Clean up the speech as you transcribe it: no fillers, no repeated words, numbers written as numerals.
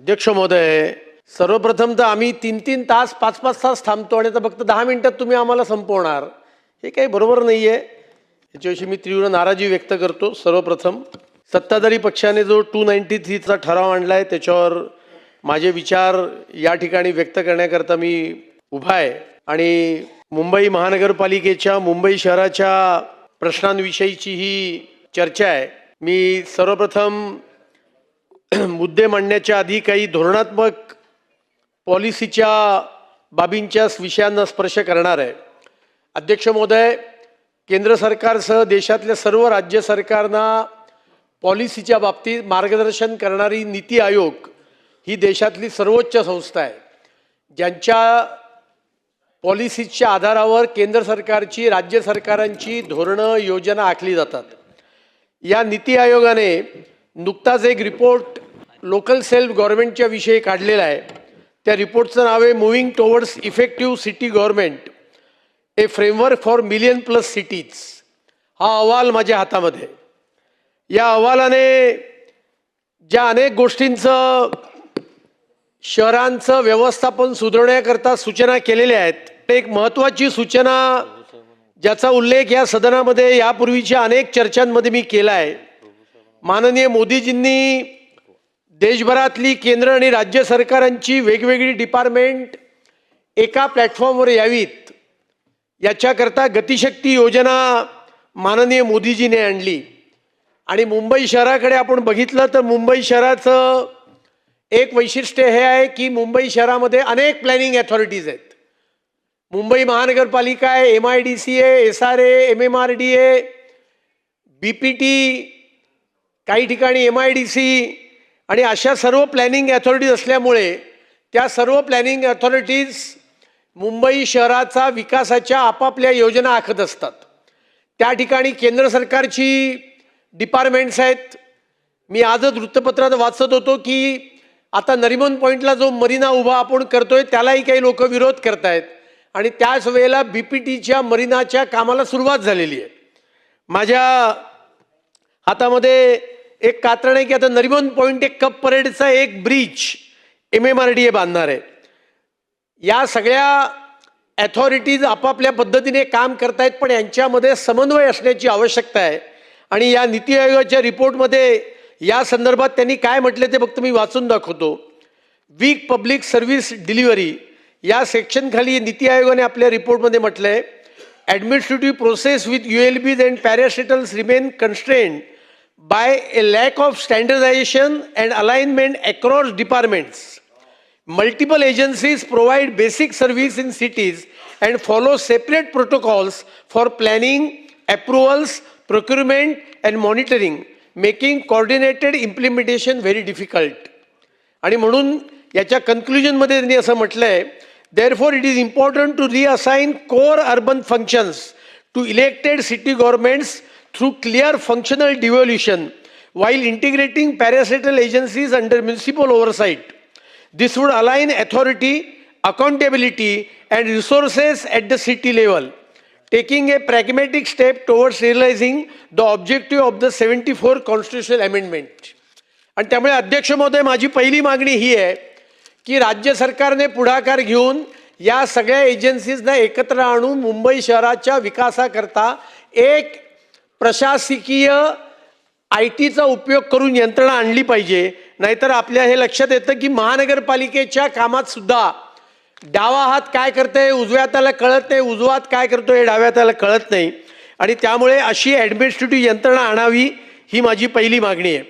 अध्यक्ष महोदय, सर्वप्रथम तर आम्ही 3-3 तास 5-5 तास थांबतो आणि आता फक्त 10 मिनिटात तुम्ही आम्हाला संपवणार, हे काही बरोबर नाही आहे. याच्याविषयी मी तीव्र नाराजी व्यक्त करतो. सर्वप्रथम सत्ताधारी पक्षाने जो 293चा ठराव आणला आहे त्याच्यावर माझे विचार या ठिकाणी व्यक्त करण्याकरता मी उभा आहे आणि मुंबई महानगरपालिकेच्या मुंबई शहराच्या प्रश्नांविषयीची ही चर्चा आहे. मी सर्वप्रथम मुद्दे मांडण्याच्या आधी काही धोरणात्मक पॉलिसीच्या बाबींच्या विषयांना स्पर्श करणार आहे. अध्यक्ष महोदय, केंद्र सरकारसह देशातल्या सर्व राज्य सरकारना पॉलिसीच्या बाबतीत मार्गदर्शन करणारी नीती आयोग ही देशातली सर्वोच्च संस्था आहे, ज्यांच्या पॉलिसीच्या आधारावर केंद्र सरकारची राज्य सरकारांची धोरणं योजना आखली जातात. या नीती आयोगाने नुकताच एक रिपोर्ट लोकल सेल्फ गव्हर्नमेंटच्या विषयी काढलेला आहे. त्या रिपोर्टचं नाव आहे moving towards effective city government, A framework for million plus cities. हा अहवाल माझ्या हातामध्ये. या अहवालाने ज्या अनेक गोष्टींचं शहरांचं व्यवस्थापन सुधारण्याकरता सूचना केलेल्या आहेत, एक महत्त्वाची सूचना ज्याचा उल्लेख या सदनामध्ये यापूर्वीच्या अनेक चर्चांमध्ये मी केला आहे. माननीय मोदीजींनी देशभरातली केंद्र आणि राज्य सरकारांची वेगवेगळी डिपार्टमेंट एका प्लॅटफॉर्मवर यावीत याच्याकरता गतिशक्ती योजना माननीय मोदीजीने आणली. आणि मुंबई शहराकडे आपण बघितलं तर मुंबई शहराचं एक वैशिष्ट्य हे आहे की मुंबई शहरामध्ये अनेक प्लॅनिंग अथॉरिटीज आहेत. मुंबई महानगरपालिका आहे, MIDC आहे, SRA, MMRDA, BPT, काही ठिकाणी MIDC आणि अशा सर्व प्लॅनिंग अथॉरिटीज असल्यामुळे त्या सर्व प्लॅनिंग अथॉरिटीज मुंबई शहराचा विकासाच्या आपापल्या योजना आखत असतात. त्या ठिकाणी केंद्र सरकारची डिपार्टमेंट्स आहेत. मी आजच वृत्तपत्रात वाचत होतो की आता नरिमन पॉईंटला जो मरीना उभा आपण करतोय त्यालाही काही लोक विरोध करतायत आणि त्याच वेळेला BPTच्या मरीनाच्या कामाला सुरुवात झालेली आहे. माझ्या हातामध्ये एक कात्रण आहे की आता नरिमन पॉईंट एक कप परेडचा एक ब्रिज MMRDA बांधणार आहे. या सगळ्या अथॉरिटीज आपापल्या पद्धतीने काम करतायत, पण यांच्यामध्ये समन्वय असण्याची आवश्यकता आहे. आणि या नीती आयोगाच्या रिपोर्टमध्ये या संदर्भात त्यांनी काय म्हटले ते फक्त मी वाचून दाखवतो. वीक पब्लिक सर्व्हिस डिलिव्हरी या सेक्शनखाली नीती आयोगाने आपल्या रिपोर्टमध्ये म्हटलंय, administrative process with ULBs and parastatals remain constrained by a lack of standardisation and alignment across departments. Multiple agencies provide basic service in cities and follow separate protocols for planning, approvals, procurement and monitoring, making coordinated implementation very difficult. आणि म्हणून याच्या कन्क्लुजनमध्ये त्यांनी असं म्हटलंय, therefore it is important to reassign core urban functions to elected city governments through clear functional devolution while integrating parasital agencies under municipal oversight. This would align authority, accountability and resources at the city level, taking a pragmatic step towards realizing the objective of the 74 constitutional amendment. आणि त्यामुळे अध्यक्ष महोदय, माझी पहिली मागणी ही आहे की राज्य सरकारने पुढाकार घेऊन या सगळ्या एजन्सीजना एकत्र आणून मुंबई शहराच्या विकासाकरता एक प्रशासकीय IT चा उपयोग करून यंत्रणा आणली पाहिजे. नाहीतर आपल्या हे लक्षात येतं की महानगरपालिकेच्या कामात सुद्धा डावा हात काय करते उजव्या हाताला कळत नाही, उजवा हात काय करतोय डाव्या हाताला कळत नाही. आणि त्यामुळे अशी ॲडमिनिस्ट्रेटिव्ह यंत्रणा आणावी ही माझी पहिली मागणी आहे.